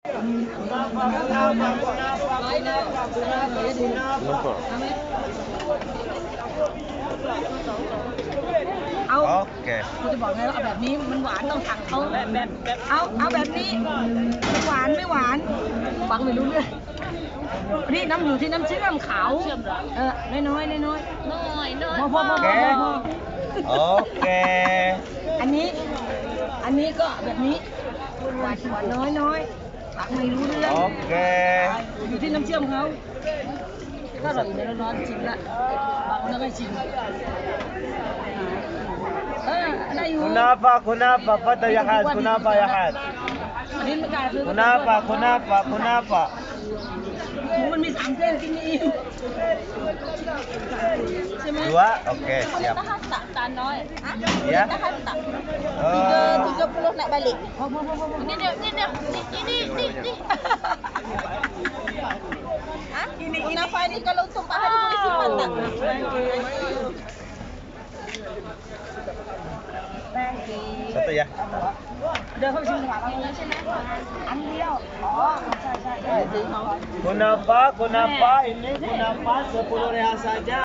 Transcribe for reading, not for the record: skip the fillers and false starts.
เอา โอเค กูจะบอกไงว่าเอาแบบนี้มันหวานต้องสั่งเขาเอาแบบนี้ไม่หวานไม่หวานฟังไม่รู้เรื่องนี่น้ำอยู่ที่น้ำเชื่อมขาวน้อยพอ โอเค อันนี้ก็แบบนี้หวานน้อยฟังไม่รู้เรื่อง โอเค อยู่ที่น้ำเชื่อมเขาถ้าอร่อยอยู่ในร้อนๆชิมละบางแล้วก็ชิมได้อยู่ Kunapa, fata ya had, kunapa ya had. อันนี้ไม่กล้าซื้อ Kunapa. หมูมันมี3เส้นที่นี่ใช่ไหม Dua, oke, siap. Tahan tak tanoi? Ya. Tahan tak? Eh, 30 nak balik. พอ Ni dia. Ni. Ha? Kenapa ni kalau tumpah hari boleh simpan tak? satu ya. เดินเข้าไปชิมก่อนใช่ไหมอันเดียวใช่ Kunapa, ini kunapa 10 real saja.